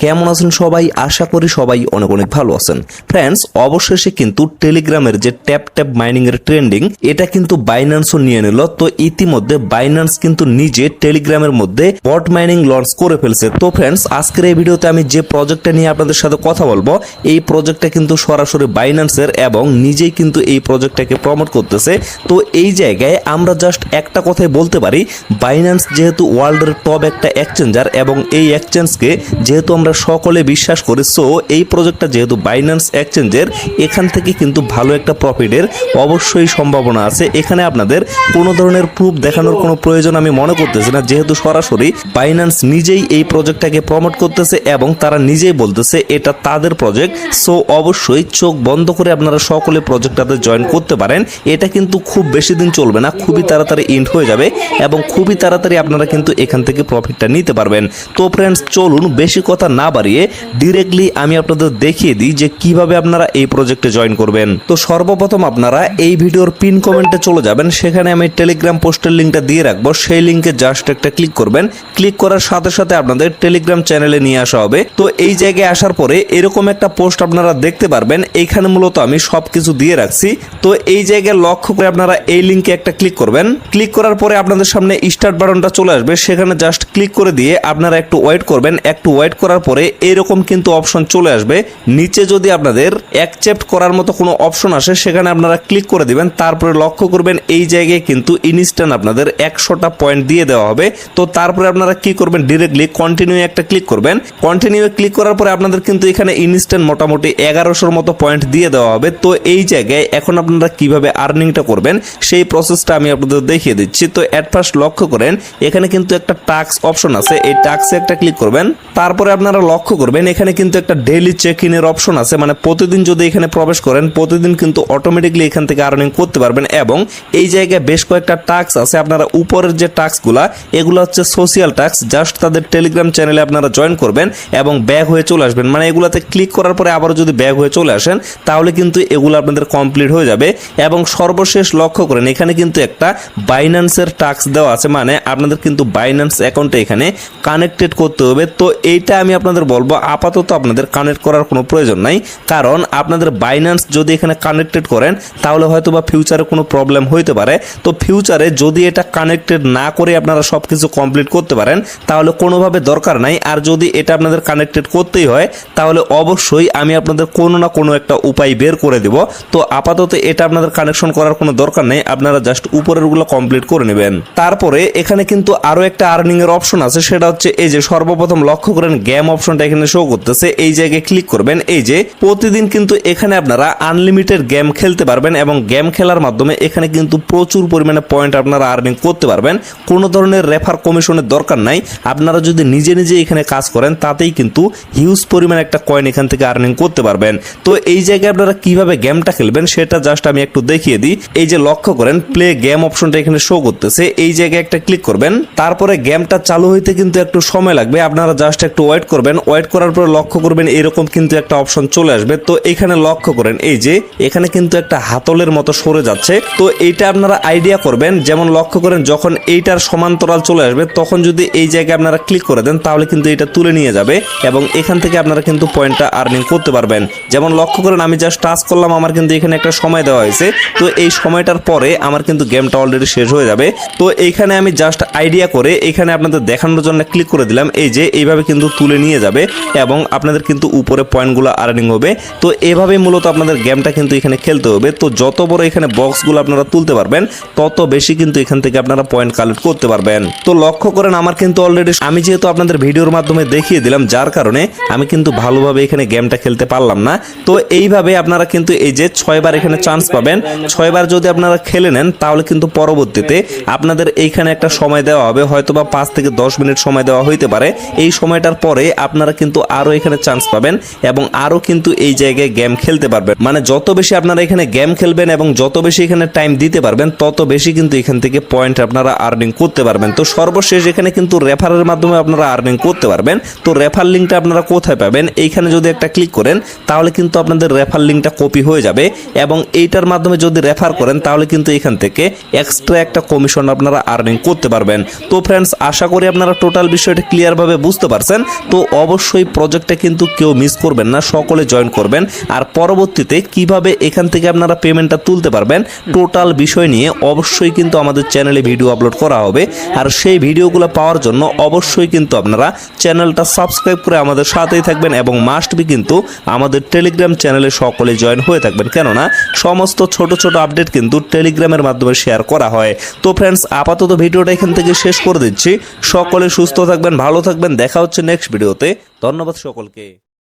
কেমন আছেন সবাই? আশা করি সবাই অনেক অনেক ভালো আছেন। ফ্রেন্ডস, অবশেষে কিন্তু টেলিগ্রামের যে ট্যাপ ট্যাপ মাইনিং এর ট্রেন্ডিং, এটা কিন্তু বাইন্যান্সও নিয়ে নিল। তো ইতিমধ্যে বাইন্যান্স কিন্তু নিজে টেলিগ্রামের মধ্যে বট মাইনিং লঞ্চ করে ফেলছে। তো ফ্রেন্ডস, আজকের এই ভিডিওতে আমি যে প্রজেক্টটা নিয়ে আপনাদের সাথে কথা বলবো, এই প্রজেক্টটা কিন্তু সরাসরি বাইন্যান্সের এবং নিজেই কিন্তু এই প্রজেক্টটাকে প্রমোট করতেছে। তো এই জায়গায় আমরা জাস্ট একটা কথাই বলতে পারি, বাইন্যান্স যেহেতু ওয়ার্ল্ডের টপ একটা এক্সচেঞ্জার এবং এই এক্সচেঞ্জকে যেহেতু আমরা সকলে বিশ্বাস করি, সো এই প্রজেক্টটা যেহেতু বাইন্যান্স এক্সচেঞ্জের, এখান থেকে কিন্তু ভালো একটা প্রফিটের অবশ্যই সম্ভাবনা আছে। এখানে আপনাদের কোনো ধরনের প্রুফ দেখানোর কোনো প্রয়োজন আমি মনে করতেছি না, যেহেতু সরাসরি বাইন্যান্স নিজেই এই প্রজেক্টটাকে প্রমোট করতেছে এবং তারা নিজেই বলতেছে এটা তাদের প্রজেক্ট। সো অবশ্যই চোখ বন্ধ করে আপনারা সকলে প্রজেক্টটাতে জয়েন করতে পারেন। এটা কিন্তু খুব বেশি দিন চলবে না, খুবই তাড়াতাড়ি এন্ড হয়ে যাবে এবং খুবই তাড়াতাড়ি আপনারা কিন্তু এখান থেকে প্রফিটটা নিতে পারবেন। তো ফ্রেন্ডস, চলুন বেশি কথা না বাড়িয়ে ডিরেক্টলি আমি আপনাদের দেখিয়ে দিই যে কিভাবে আপনারা এই প্রজেক্টে জয়েন করবেন। তো সর্বপ্রথম আপনারা এই ভিডিওর পিন কমেন্টে চলে যাবেন, সেখানে আমি টেলিগ্রাম পোস্টের লিঙ্কটা দিয়ে রাখবো। সেই লিঙ্কে জাস্ট একটা ক্লিক করবেন। ক্লিক করার সাথে সাথে আপনাদের টেলিগ্রাম চ্যানেলে নিয়ে আসা হবে। তো এই জায়গায় আসার পরে এরকম একটা পোস্ট আপনারা দেখতে পারবেন। এইখানে মূলত আমি সবকিছু দিয়ে রাখছি। তো এই জায়গায় লক্ষ্য করে আপনারা এই লিঙ্কে একটা ক্লিক করবেন। ক্লিক করার পরে আপনাদের সামনে স্টার্ট বাটনটা চলে আসবে, সেখানে জাস্ট ক্লিক করে দিয়ে আপনারা একটু ওয়েট করবেন। একটু ওয়েট করার পরে এরকম কিন্তু অপশন চলে আসবে। নিচে যদি আপনাদের অ্যাকসেপ্ট করার মতো কোনো অপশন আসে, সেখানে আপনারা ক্লিক করে দিবেন। তারপরে লক্ষ্য করবেন এই জায়গায় কিন্তু ইনস্ট্যান্ট আপনাদের 100টা পয়েন্ট দিয়ে দেওয়া হবে। তো তারপরে আপনারা কি করবেন, ডিরেক্টলি কন্টিনিউ একটা ক্লিক করবেন। কন্টিনিউ ক্লিক করার পরে আপনাদের কিন্তু এখানে ইনস্ট্যান্ট মোটামুটি 1100-র মতো পয়েন্ট দিয়ে দেওয়া হবে। তো এই জায়গায় এখন আপনারা কিভাবে আর্নিংটা করবেন সেই প্রসেসটা আমি আপনাদের দেখিয়ে দিচ্ছি। তো এট ফার্স্ট লক্ষ্য করেন এখানে কিন্তু একটা টাস্ক অপশন আছে, এই টাস্কে একটা ক্লিক করবেন। তারপরে আপনারা লক্ষ্য করবেন এখানে কিন্তু একটা ডেইলি চেক ইনের অপশন আছে, মানে প্রতিদিন যদি এখানে প্রবেশ করেন প্রতিদিন কিন্তু অটোমেটিকলি এখান থেকে আর্নিং করতে পারবেন। এবং এই জায়গায় বেশ কয়েকটা টাস্ক আছে। আপনারা উপরের যে টাস্কগুলা, এগুলো হচ্ছে সোশিয়াল টাস্ক। জাস্ট তাদের টেলিগ্রাম চ্যানেলে আপনারা জয়েন করবেন এবং ব্যাক হয়ে চলে আসবেন। মানে এগুলাতে ক্লিক করার পরে আবার যদি ব্যাক হয়ে চলে আসেন তাহলে কিন্তু এগুলো আপনাদের কমপ্লিট হয়ে যাবে। এবং সর্বশেষ লক্ষ্য করেন এখানে কিন্তু একটা বাইন্যান্সের টাস্ক দেওয়া আছে, মানে আপনাদের কিন্তু বাইন্যান্স অ্যাকাউন্টে এখানে কানেক্টেড করতে হবে। তো এইটা আমি আপনাদের বলবো আপাতত আপনাদের কানেক্ট করার কোনো প্রয়োজন নাই, কারণ আপনাদের বাইন্যান্স যদি এখানে কানেক্টেড করেন তাহলে হয়তো বা ফিউচারে কোনো প্রবলেম হইতে পারে। তো ফিউচারে যদি এটা কানেক্টেড না করে আপনারা সব কিছু কমপ্লিট করতে পারেন তাহলে কোনোভাবে দরকার নাই। আর যদি এটা আপনাদের কানেক্টেড করতেই হয় তাহলে অবশ্যই আমি আপনাদের কোনো না কোনো একটা উপায় বের করে দেব। তো আপাতত এটা আপনাদের কানেকশন করার কোনো দরকার নেই, আপনারা জাস্ট উপরেরগুলো কমপ্লিট করে নেবেন। তারপরে এখানে কিন্তু আরো একটা আর্নিং এর অপশন আছে, সেটা হচ্ছে এই যে সর্বপ্রথম লক্ষ্য করেন গেম অপশনটা এখানে শো করতেছে। এই জায়গায় ক্লিক করবেন। এই যে প্রতিদিন কিন্তু এখানে আপনারা আনলিমিটেড গেম খেলতে পারবেন এবং গেম খেলার মাধ্যমে এখানে কিন্তু প্রচুর পরিমাণে পয়েন্ট আপনারা আর্নিং করতে পারবেন। কোনো ধরনের রেফার কমিশনের দরকার নাই। আপনারা যদি নিজে নিজে এখানে কাজ করেন তাতেই কিন্তু হিউজ পরিমাণে একটা কয়েন এখান থেকে আর্নিং করতে পারবেন। তো এই জায়গায় আপনারা কিভাবে গেমটা খেলবেন সেটা জাস্ট আমি একটু দেখিয়ে দিই। এই যে লক্ষ্য করেন প্লে গেম অপশনটা এখানে শো করতেছে, এই জায়গায় একটা ক্লিক করবেন। তারপরে গেমটা চালু হইতে কিন্তু একটু সময় লাগবে, আপনারা জাস্ট একটু ওয়েট করবেন। ওয়েট করার পর লক্ষ্য করবেন এরকম কিন্তু একটা অপশন চলে আসবে। তো এখানে লক্ষ্য করেন এই যে এখানে কিন্তু একটা হাতলের মতো সরে যাচ্ছে। তো এইটা আপনারা আইডিয়া করবেন, যেমন লক্ষ্য করেন যখন এইটার সমান্তরাল চলে আসবে তখন যদি এই জায়গায় আপনারা ক্লিক করে দেন তাহলে কিন্তু এটা তুলে নিয়ে যাবে এবং এখান থেকে আপনারা কিন্তু পয়েন্টটা আর্নিং করতে পারবেন। যেমন লক্ষ্য করেন আমি জাস্ট টাচ করলাম, আমার কিন্তু এখানে একটা সময় দেওয়া হয়েছে। তো এই সময়টার পরে আমার কিন্তু গেমটা অলরেডি শেষ হয়ে যাবে। তো এইখানে আমি জাস্ট আইডিয়া করে এখানে আপনাদের দেখানোর জন্য ক্লিক করে দিলাম। এই যে এইভাবে কিন্তু তুলে নিয়ে যাবে এবং আপনাদের কিন্তু উপরে পয়েন্টগুলো আর্নিং হবে। তো এভাবেই মূলত আপনাদের গেমটা কিন্তু এখানে খেলতে হবে। তো যত বড় এখানে বক্সগুলো আপনারা তুলতে পারবেন তত বেশি কিন্তু এখান থেকে আপনারা পয়েন্ট কালেক্ট করতে পারবেন। তো লক্ষ্য করেন আমার কিন্তু অলরেডি আমি যেহেতু আপনাদের ভিডিওর মাধ্যমে দেখিয়ে দিলাম, যার কারণে আমি কিন্তু ভালোভাবে এখানে গেমটা খেলতে পারলাম না। তো এইভাবে আপনারা কিন্তু এই যে 6 বার এখানে চান্স পাবেন। 6 বার যদি আপনারা খেলে নেন তাহলে কিন্তু পরবর্তীতে আপনাদের এইখানে একটা সময় দেওয়া হবে, হয়তোবা 5 থেকে 10 মিনিট সময় দেওয়া হইতে পারে। এই সময়টার পরে আপনারা কিন্তু আরো এখানে চান্স পাবেন এবং আরো কিন্তু এই জায়গায় গেম খেলতে পারবেন। মানে যত বেশি আপনারা এখানে গেম খেলবেন এবং যত বেশি এখানে টাইম দিতে পারবেন তত বেশি কিন্তু এখান থেকে পয়েন্ট আপনারা আর্নিং করতে পারবেন। তো সর্বশেষ এখানে কিন্তু রেফারের মাধ্যমে আপনারা আর্নিং করতে পারবেন। তো রেফার লিঙ্কটা আপনারা কোথায় পাবেন, এইখানে যদি একটা ক্লিক করেন তাহলে কিন্তু আপনাদের রেফার লিঙ্কটা কপি হয়ে যাবে এবং এইটার মাধ্যমে যদি রেফার করেন তাহলে কিন্তু এখান থেকে এক্সট্রা একটা কমিশন আপনারা আর্নিং করতে পারবেন। তো ফ্রেন্ডস, আশা করি আপনারা টোটাল বিষয়টা ক্লিয়ার ভাবে বুঝতে পারছেন। তো অবশ্যই প্রজেক্টটা কিন্তু কেউ মিস করবেন না, সকলে জয়েন করবেন। আর পরবর্তীতে কিভাবে এখান থেকে আপনারা পেমেন্টটা তুলতে পারবেন টোটাল বিষয় নিয়ে অবশ্যই কিন্তু আমাদের চ্যানেলে ভিডিও আপলোড করা হবে। আর সেই ভিডিওগুলো পাওয়ার জন্য অবশ্যই কিন্তু আপনারা চ্যানেলটা সাবস্ক্রাইব করে আমাদের সাথেই থাকবেন এবং মাস্ট বি কিন্তু আমাদের টেলিগ্রাম চ্যানেলে সকলে জয়েন হয়ে থাকবেন, কেননা সমস্ত ছোট ছোট আপডেট কিন্তু টেলিগ্রামের মাধ্যমে শেয়ার করা হয়। তো ফ্রেন্ডস, আপাতত ভিডিওটা এখান থেকে শেষ করে দিচ্ছি। সকলে সুস্থ থাকবেন, ভালো থাকবেন, দেখা হচ্ছে নেক্সট ভিডিওতে। ধন্যবাদ সকলকে।